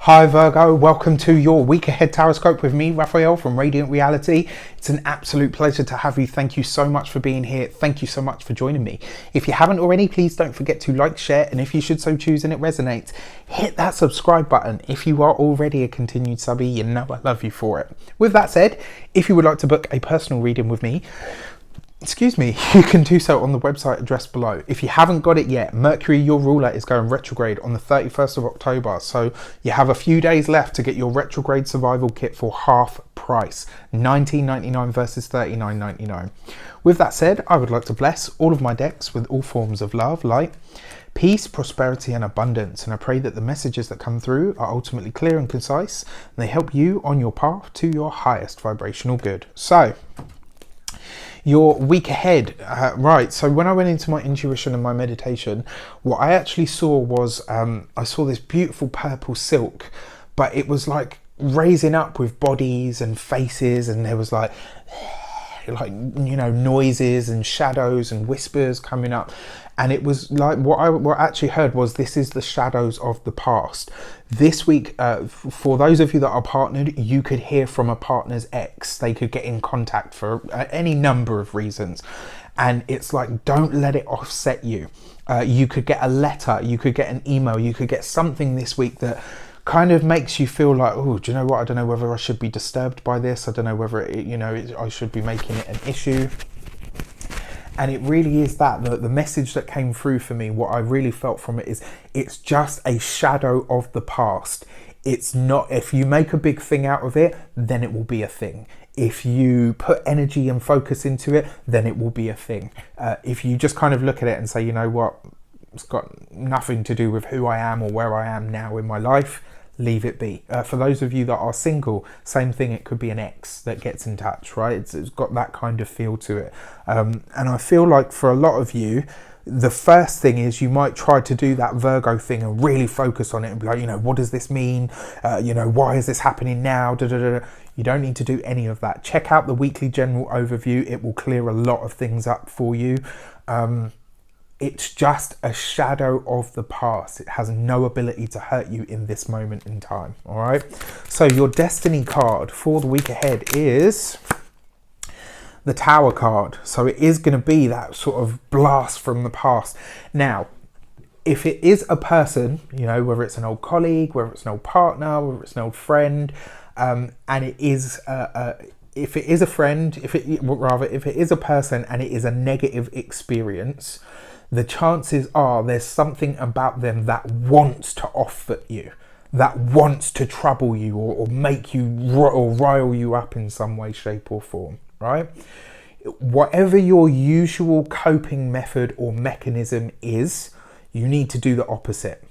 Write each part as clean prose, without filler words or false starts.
Hi Virgo, welcome to your week ahead tarot with me, Raphael from Reydiant Reality. It's an absolute pleasure to have you. Thank you so much for being here. Thank you so much for joining me. If you haven't already, please don't forget to like, share, and if you should so choose and it resonates, hit that subscribe button. If you are already a continued subby, you know I love you for it. With that said, if you would like to book a personal reading with me, you can do so on the website address below. If you haven't got it yet, Mercury, your ruler, is going retrograde on the 31st of October. So you have a few days left to get your retrograde survival kit for half price, $19.99 versus $39.99. With that said, I would like to bless all of my decks with all forms of love, light, peace, prosperity, and abundance. And I pray that the messages that come through are ultimately clear and concise, and they help you on your path to your highest vibrational good. So, your week ahead, right, so when I went into my intuition and my meditation, what I actually saw was I saw this beautiful purple silk, but it was like raising up with bodies and faces, and there was like noises and shadows and whispers coming up, and it was like what I actually heard was, this is the shadows of the past. This week, for those of you that are partnered, you could hear from a partner's ex. They could get in contact for any number of reasons, and it's like, don't let it offset you. You could get a letter, you could get an email, you could get something this week that kind of makes you feel like, oh, do you know what, I don't know whether I should be disturbed by this, I don't know whether I should be making it an issue. And it really is that the message that came through for me, what I really felt from it is, it's just a shadow of the past. It's not, if you make a big thing out of it, then it will be a thing. If you put energy and focus into it, then it will be a thing. If you just kind of look at it and say, you know what, it's got nothing to do with who I am or where I am now in my life, leave it be. For those of you that are single, same thing, it could be an ex that gets in touch, right? It's got that kind of feel to it. And I feel like for a lot of you, the first thing is you might try to do that Virgo thing and really focus on it and be like, what does this mean? Why is this happening now? You don't need to do any of that. Check out the weekly general overview. It will clear a lot of things up for you. It's just a shadow of the past. It has no ability to hurt you in this moment in time. All right. So your destiny card for the week ahead is the Tower card. So it is going to be that sort of blast from the past. Now, if it is a person, whether it's an old colleague, whether it's an old partner, whether it's an old friend, and it is if it is a friend, if it is a person and it is a negative experience, the chances are there's something about them that wants to offset you, that wants to trouble you or make you or rile you up in some way, shape or form, right? Whatever your usual coping method or mechanism is, you need to do the opposite.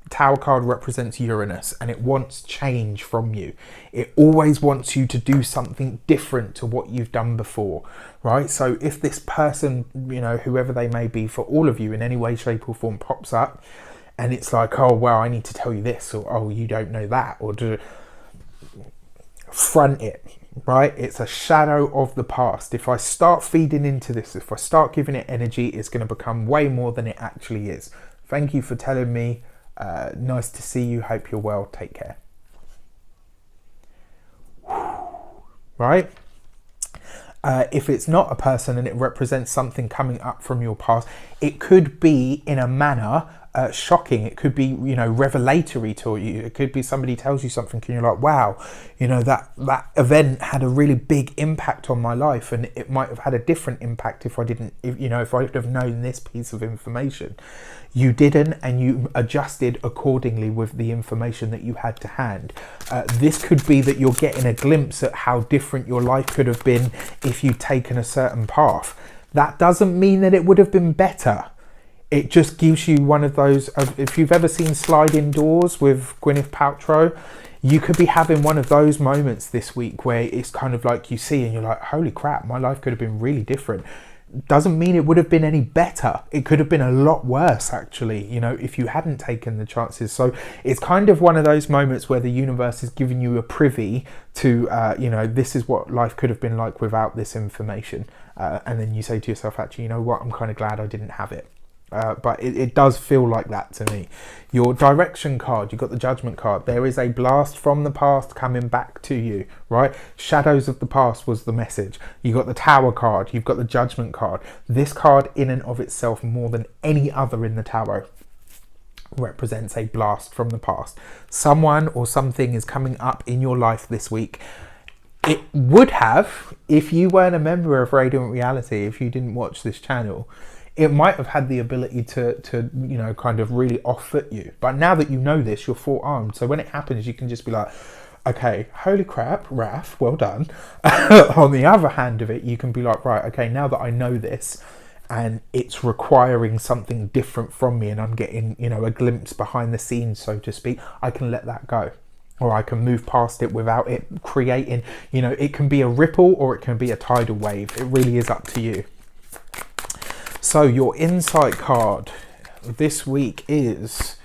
Tower card represents Uranus, and it wants change from you. It always wants you to do something different to what you've done before, right? So if this person, whoever they may be for all of you in any way, shape or form, pops up and it's like, oh, well, I need to tell you this, or oh, you don't know that, or front it, right? It's a shadow of the past. If I start feeding into this, if I start giving it energy, it's going to become way more than it actually is. Thank you for telling me. Nice to see you. Hope you're well. Take care. Right? If it's not a person and it represents something coming up from your past, it could be in a manner shocking. It could be, revelatory to you. It could be somebody tells you something and you're like, wow, that event had a really big impact on my life, and it might have had a different impact if I would have known this piece of information. You didn't, and you adjusted accordingly with the information that you had to hand. This could be that you're getting a glimpse at how different your life could have been if you'd taken a certain path. That doesn't mean that it would have been better. It just gives you one of those, if you've ever seen Sliding Doors with Gwyneth Paltrow, you could be having one of those moments this week where it's kind of like you see and you're like, holy crap, my life could have been really different. Doesn't mean it would have been any better. It could have been a lot worse, actually, if you hadn't taken the chances. So it's kind of one of those moments where the universe is giving you a privy to, this is what life could have been like without this information. And then you say to yourself, actually, you know what, I'm kind of glad I didn't have it. but it does feel like that to me. Your direction card, you've got the Judgment card. There is a blast from the past coming back to you, right? Shadows of the past was the message. You got the Tower card, you've got the Judgment card. This card in and of itself, more than any other in the tarot, represents a blast from the past. Someone or something is coming up in your life this week. It would have, if you weren't a member of Reydiant Reality, if you didn't watch this channel, it might have had the ability to you know, kind of really off-foot you. But now that you know this, you're forearmed. So when it happens, you can just be like, okay, holy crap, Raph, well done. On the other hand of it, you can be like, right, okay, now that I know this, and it's requiring something different from me, and I'm getting, you know, a glimpse behind the scenes, so to speak, I can let that go. Or I can move past it without it creating, you know, it can be a ripple or it can be a tidal wave. It really is up to you. So your insight card this week is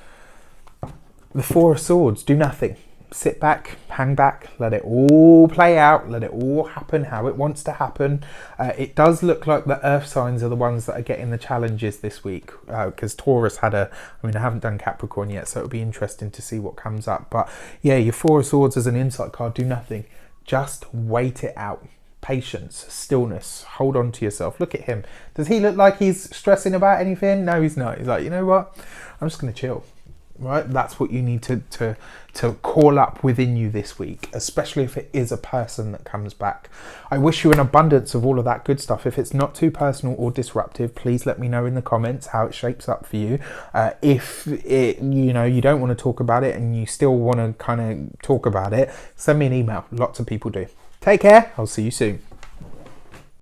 the Four of Swords. Do nothing. Sit back, hang back, let it all play out, let it all happen how it wants to happen. It does look like the earth signs are the ones that are getting the challenges this week, because Taurus had I haven't done Capricorn yet, so it'll be interesting to see what comes up. But yeah, your Four of Swords as an insight card. Do nothing. Just wait it out. Patience, stillness, hold on to yourself. Look at him. Does he look like he's stressing about anything? No, he's not. He's like, you know what? I'm just going to chill. Right, that's what you need to call up within you this week, especially if it is a person that comes back. I wish you an abundance of all of that good stuff. If it's not too personal or disruptive, please let me know in the comments how it shapes up for you. If it, you know, you don't want to talk about it and you still want to kind of talk about it, send me an email. Lots of people do. Take care. I'll see you soon.